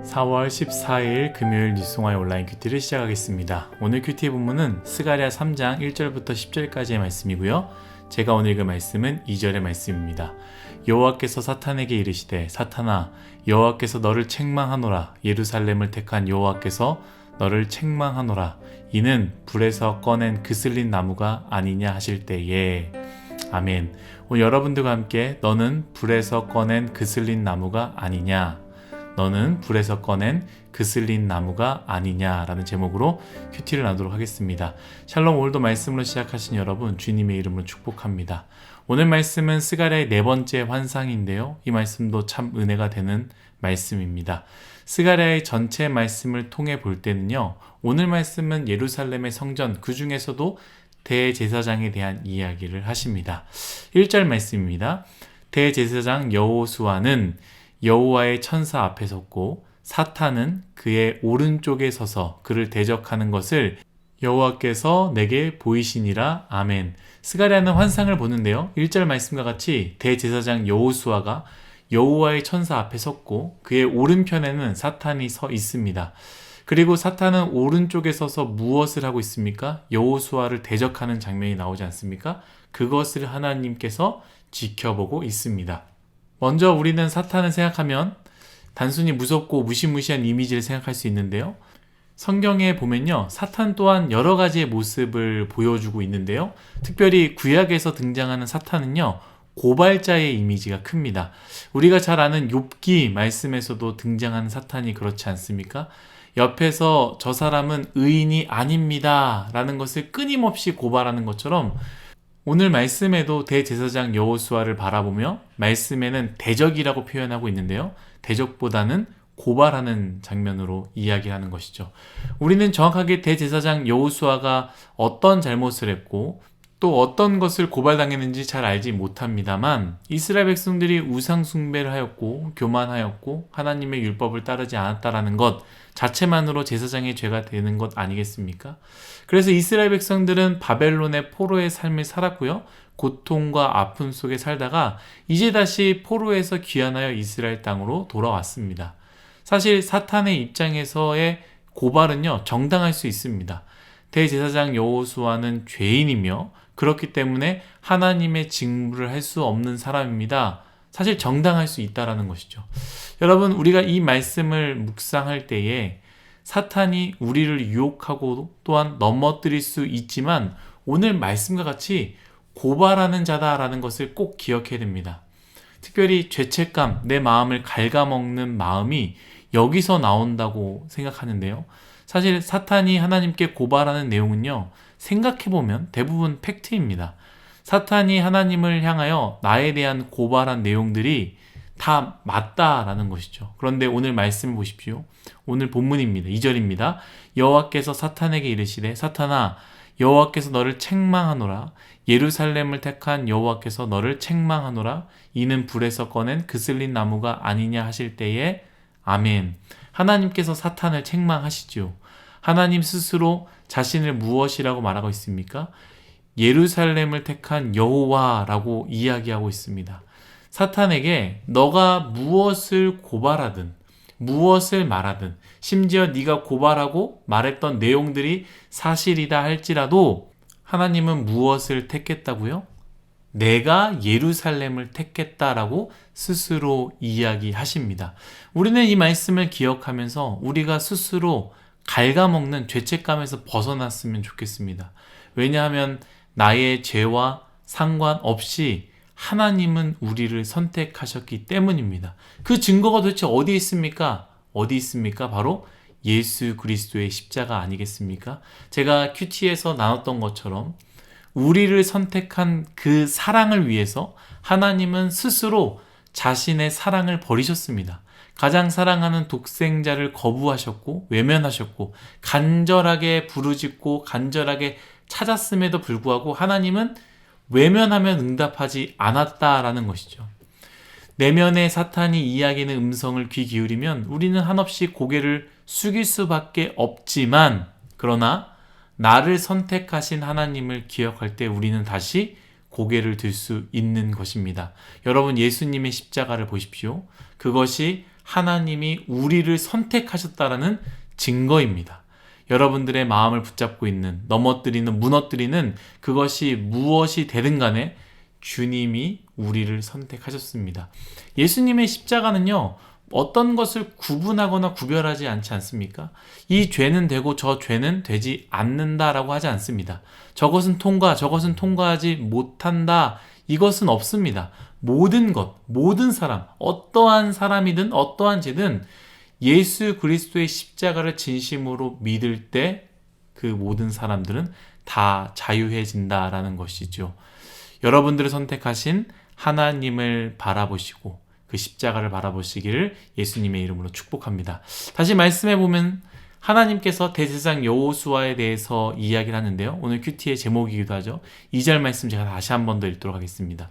4월 14일 금요일 뉴스송화의 온라인 큐티를 시작하겠습니다. 오늘 큐티의 본문은 스가랴 3장 1절부터 10절까지의 말씀이고요. 제가 오늘 읽은 말씀은 2절의 말씀입니다. 여호와께서 사탄에게 이르시되 사탄아 여호와께서 너를 책망하노라. 예루살렘을 택한 여호와께서 너를 책망하노라. 이는 불에서 꺼낸 그슬린 나무가 아니냐 하실 때에 아멘. 오늘 여러분들과 함께 너는 불에서 꺼낸 그슬린 나무가 아니냐, 너는 불에서 꺼낸 그슬린 나무가 아니냐라는 제목으로 큐티를 나누도록 하겠습니다. 샬롬. 오늘도 말씀으로 시작하신 여러분 주님의 이름으로 축복합니다. 오늘 말씀은 스가랴의 네 번째 환상인데요. 이 말씀도 참 은혜가 되는 말씀입니다. 스가랴의 전체 말씀을 통해 볼 때는요, 오늘 말씀은 예루살렘의 성전, 그 중에서도 대제사장에 대한 이야기를 하십니다. 1절 말씀입니다. 대제사장 여호수아는 여호와의 천사 앞에 섰고 사탄은 그의 오른쪽에 서서 그를 대적하는 것을 여호와께서 내게 보이시니라. 아멘. 스가랴는 환상을 보는데요, 1절 말씀과 같이 대제사장 여호수아가 여호와의 천사 앞에 섰고 그의 오른편에는 사탄이 서 있습니다. 그리고 사탄은 오른쪽에 서서 무엇을 하고 있습니까? 여호수아를 대적하는 장면이 나오지 않습니까? 그것을 하나님께서 지켜보고 있습니다. 먼저 우리는 사탄을 생각하면 단순히 무섭고 무시무시한 이미지를 생각할 수 있는데요. 성경에 보면요, 사탄 또한 여러 가지의 모습을 보여주고 있는데요. 특별히 구약에서 등장하는 사탄은요, 고발자의 이미지가 큽니다. 우리가 잘 아는 욥기 말씀에서도 등장하는 사탄이 그렇지 않습니까? 옆에서 저 사람은 의인이 아닙니다 라는 것을 끊임없이 고발하는 것처럼 오늘 말씀에도 대제사장 여호수아를 바라보며 말씀에는 대적이라고 표현하고 있는데요, 대적보다는 고발하는 장면으로 이야기하는 것이죠. 우리는 정확하게 대제사장 여호수아가 어떤 잘못을 했고 또 어떤 것을 고발당했는지 잘 알지 못합니다만, 이스라엘 백성들이 우상 숭배를 하였고 교만하였고 하나님의 율법을 따르지 않았다라는 것 자체만으로 제사장의 죄가 되는 것 아니겠습니까? 그래서 이스라엘 백성들은 바벨론의 포로의 삶을 살았고요, 고통과 아픔 속에 살다가 이제 다시 포로에서 귀환하여 이스라엘 땅으로 돌아왔습니다. 사실 사탄의 입장에서의 고발은요, 정당할 수 있습니다. 대제사장 여호수아는 죄인이며 그렇기 때문에 하나님의 직무를 할 수 없는 사람입니다. 사실 정당할 수 있다는 것이죠. 여러분, 우리가 이 말씀을 묵상할 때에 사탄이 우리를 유혹하고 또한 넘어뜨릴 수 있지만 오늘 말씀과 같이 고발하는 자다라는 것을 꼭 기억해야 됩니다. 특별히 죄책감, 내 마음을 갉아먹는 마음이 여기서 나온다고 생각하는데요. 사실 사탄이 하나님께 고발하는 내용은요, 생각해보면 대부분 팩트입니다. 사탄이 하나님을 향하여 나에 대한 고발한 내용들이 다 맞다라는 것이죠. 그런데 오늘 말씀을 보십시오. 오늘 본문입니다. 2절입니다. 여호와께서 사탄에게 이르시되 사탄아 여호와께서 너를 책망하노라. 예루살렘을 택한 여호와께서 너를 책망하노라. 이는 불에서 꺼낸 그슬린 나무가 아니냐 하실 때에 아멘. 하나님께서 사탄을 책망하시죠. 하나님 스스로 자신을 무엇이라고 말하고 있습니까? 예루살렘을 택한 여호와라고 이야기하고 있습니다. 사탄에게 너가 무엇을 고발하든 무엇을 말하든 심지어 네가 고발하고 말했던 내용들이 사실이다 할지라도 하나님은 무엇을 택했다고요? 내가 예루살렘을 택했다라고 스스로 이야기하십니다. 우리는 이 말씀을 기억하면서 우리가 스스로 갉아먹는 죄책감에서 벗어났으면 좋겠습니다. 왜냐하면 나의 죄와 상관없이 하나님은 우리를 선택하셨기 때문입니다. 그 증거가 도대체 어디 있습니까? 어디 있습니까? 바로 예수 그리스도의 십자가 아니겠습니까? 제가 큐티에서 나눴던 것처럼 우리를 선택한 그 사랑을 위해서 하나님은 스스로 자신의 사랑을 버리셨습니다. 가장 사랑하는 독생자를 거부하셨고 외면하셨고 간절하게 부르짖고 간절하게 찾았음에도 불구하고 하나님은 외면하면 응답하지 않았다라는 것이죠. 내면의 사탄이 이야기하는 음성을 귀 기울이면 우리는 한없이 고개를 숙일 수밖에 없지만, 그러나 나를 선택하신 하나님을 기억할 때 우리는 다시 고개를 들 수 있는 것입니다. 여러분, 예수님의 십자가를 보십시오. 그것이 하나님이 우리를 선택하셨다라는 증거입니다. 여러분들의 마음을 붙잡고 있는, 넘어뜨리는, 무너뜨리는 그것이 무엇이 되든 간에 주님이 우리를 선택하셨습니다. 예수님의 십자가는요, 어떤 것을 구분하거나 구별하지 않지 않습니까? 이 죄는 되고 저 죄는 되지 않는다라고 하지 않습니다. 저것은 통과, 저것은 통과하지 못한다. 이것은 없습니다. 모든 것, 모든 사람, 어떠한 사람이든 어떠한 죄든 예수 그리스도의 십자가를 진심으로 믿을 때 그 모든 사람들은 다 자유해진다라는 것이죠. 여러분들을 선택하신 하나님을 바라보시고 그 십자가를 바라보시기를 예수님의 이름으로 축복합니다. 다시 말씀해 보면 하나님께서 대제사장 여호수아에 대해서 이야기를 하는데요. 오늘 큐티의 제목이기도 하죠. 2절 말씀 제가 다시 한 번 더 읽도록 하겠습니다.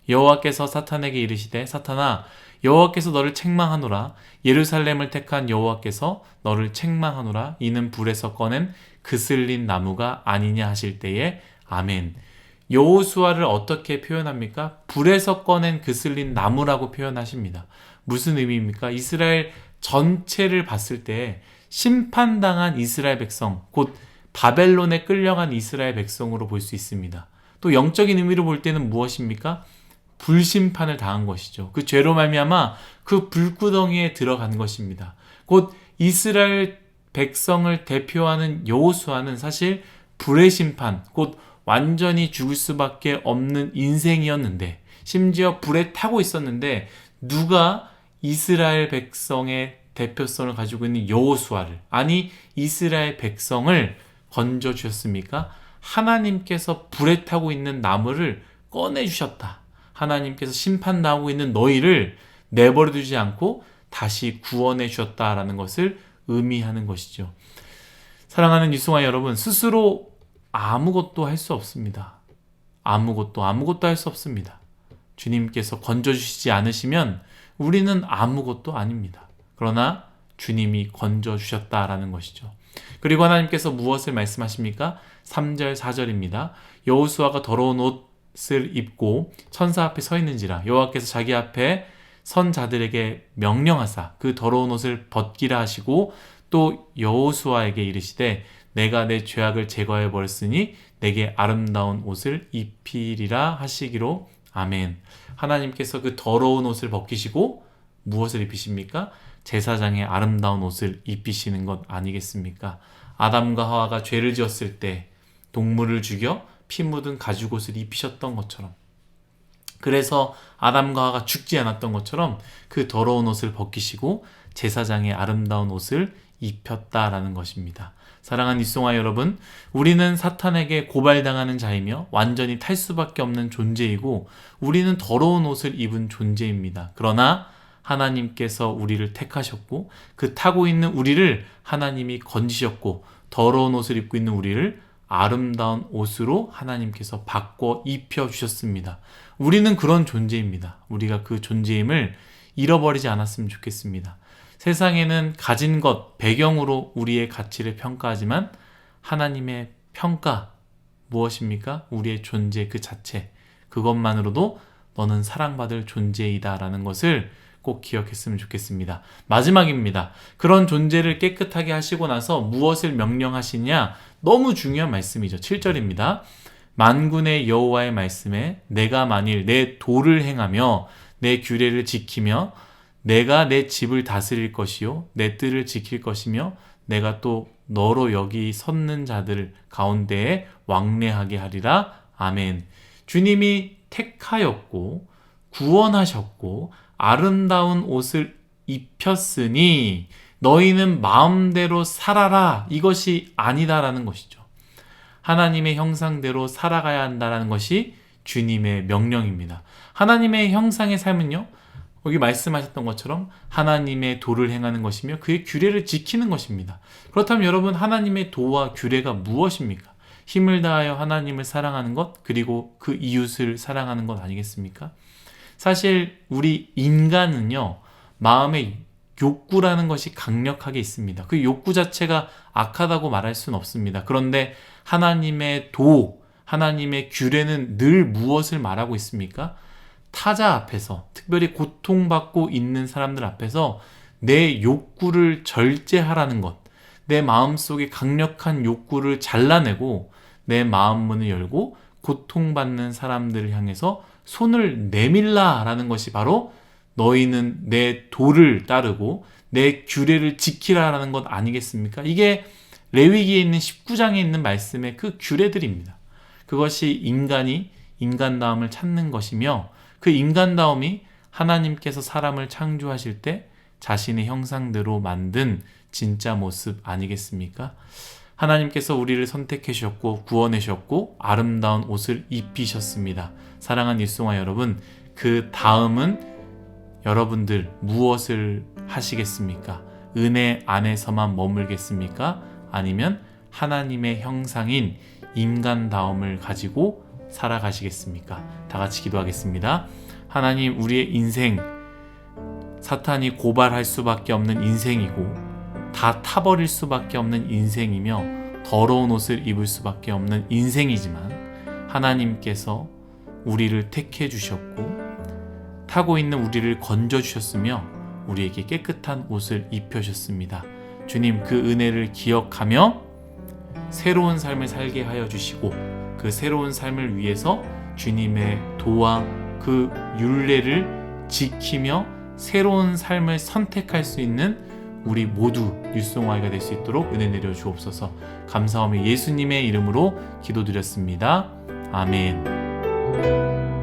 여호와께서 사탄에게 이르시되 사탄아 여호와께서 너를 책망하노라. 예루살렘을 택한 여호와께서 너를 책망하노라. 이는 불에서 꺼낸 그슬린 나무가 아니냐 하실 때에 아멘. 여호수아를 어떻게 표현합니까? 불에서 꺼낸 그슬린 나무라고 표현하십니다. 무슨 의미입니까? 이스라엘 전체를 봤을 때 심판당한 이스라엘 백성, 곧 바벨론에 끌려간 이스라엘 백성으로 볼 수 있습니다. 또 영적인 의미로 볼 때는 무엇입니까? 불심판을 당한 것이죠. 그 죄로 말미암아 그 불구덩이에 들어간 것입니다. 곧 이스라엘 백성을 대표하는 여호수아는 사실 불의 심판, 곧 완전히 죽을 수밖에 없는 인생이었는데, 심지어 불에 타고 있었는데 누가 이스라엘 백성의 대표성을 가지고 있는 여호수아를, 아니 이스라엘 백성을 건져 주셨습니까? 하나님께서 불에 타고 있는 나무를 꺼내 주셨다. 하나님께서 심판당하고 있는 너희를 내버려 두지 않고 다시 구원해 주셨다라는 것을 의미하는 것이죠. 사랑하는 유승화 여러분, 스스로 아무것도 할 수 없습니다. 아무것도 할 수 없습니다. 주님께서 건져주시지 않으시면 우리는 아무것도 아닙니다. 그러나 주님이 건져주셨다라는 것이죠. 그리고 하나님께서 무엇을 말씀하십니까? 3절, 4절입니다. 여호수아가 더러운 옷을 입고 천사 앞에 서 있는지라 여호와께서 자기 앞에 선 자들에게 명령하사 그 더러운 옷을 벗기라 하시고 또 여호수아에게 이르시되 내가 내 죄악을 제거해 버렸으니 내게 아름다운 옷을 입히리라 하시기로 아멘. 하나님께서 그 더러운 옷을 벗기시고 무엇을 입히십니까? 제사장의 아름다운 옷을 입히시는 것 아니겠습니까? 아담과 하와가 죄를 지었을 때 동물을 죽여 피 묻은 가죽옷을 입히셨던 것처럼, 그래서 아담과 하와가 죽지 않았던 것처럼 그 더러운 옷을 벗기시고 제사장의 아름다운 옷을 입혔다라는 것입니다. 사랑하는 이송아 여러분, 우리는 사탄에게 고발당하는 자이며 완전히 탈 수밖에 없는 존재이고 우리는 더러운 옷을 입은 존재입니다. 그러나 하나님께서 우리를 택하셨고 그 타고 있는 우리를 하나님이 건지셨고 더러운 옷을 입고 있는 우리를 아름다운 옷으로 하나님께서 바꿔 입혀주셨습니다. 우리는 그런 존재입니다. 우리가 그 존재임을 잃어버리지 않았으면 좋겠습니다. 세상에는 가진 것, 배경으로 우리의 가치를 평가하지만 하나님의 평가 무엇입니까? 우리의 존재 그 자체, 그것만으로도 너는 사랑받을 존재이다 라는 것을 꼭 기억했으면 좋겠습니다. 마지막입니다. 그런 존재를 깨끗하게 하시고 나서 무엇을 명령하시냐? 너무 중요한 말씀이죠. 7절입니다. 만군의 여호와의 말씀에 내가 만일 내 도를 행하며 내 규례를 지키며 내가 내 집을 다스릴 것이요 내 뜰을 지킬 것이며 내가 또 너로 여기 섰는 자들 가운데에 왕래하게 하리라. 아멘. 주님이 택하였고 구원하셨고 아름다운 옷을 입혔으니 너희는 마음대로 살아라. 이것이 아니다라는 것이죠. 하나님의 형상대로 살아가야 한다는 것이 주님의 명령입니다. 하나님의 형상의 삶은요, 여기 말씀하셨던 것처럼 하나님의 도를 행하는 것이며 그의 규례를 지키는 것입니다. 그렇다면 여러분, 하나님의 도와 규례가 무엇입니까? 힘을 다하여 하나님을 사랑하는 것, 그리고 그 이웃을 사랑하는 것 아니겠습니까? 사실 우리 인간은요, 마음의 욕구라는 것이 강력하게 있습니다. 그 욕구 자체가 악하다고 말할 수는 없습니다. 그런데 하나님의 도, 하나님의 규례는 늘 무엇을 말하고 있습니까? 타자 앞에서, 특별히 고통받고 있는 사람들 앞에서 내 욕구를 절제하라는 것, 내 마음속에 강력한 욕구를 잘라내고 내 마음 문을 열고 고통받는 사람들을 향해서 손을 내밀라라는 것이 바로 너희는 내 도를 따르고 내 규례를 지키라라는 것 아니겠습니까? 이게 레위기에 있는 19장에 있는 말씀의 그 규례들입니다. 그것이 인간이 인간다움을 찾는 것이며 그 인간다움이 하나님께서 사람을 창조하실 때 자신의 형상대로 만든 진짜 모습 아니겠습니까? 하나님께서 우리를 선택해 주셨고 구원해 주셨고 아름다운 옷을 입히셨습니다. 사랑하는 일송아 여러분, 그 다음은 여러분들 무엇을 하시겠습니까? 은혜 안에서만 머물겠습니까? 아니면 하나님의 형상인 인간다움을 가지고 살아가시겠습니까? 다 같이 기도하겠습니다. 하나님, 우리의 인생, 사탄이 고발할 수밖에 없는 인생이고 다 타버릴 수밖에 없는 인생이며 더러운 옷을 입을 수밖에 없는 인생이지만 하나님께서 우리를 택해 주셨고 타고 있는 우리를 건져 주셨으며 우리에게 깨끗한 옷을 입혀 주셨습니다. 주님, 그 은혜를 기억하며 새로운 삶을 살게 하여 주시고 그 새로운 삶을 위해서 주님의 도와 그 율례를 지키며 새로운 삶을 선택할 수 있는 우리 모두 율송아이가 될 수 있도록 은혜 내려 주옵소서. 감사하며 예수님의 이름으로 기도드렸습니다. 아멘.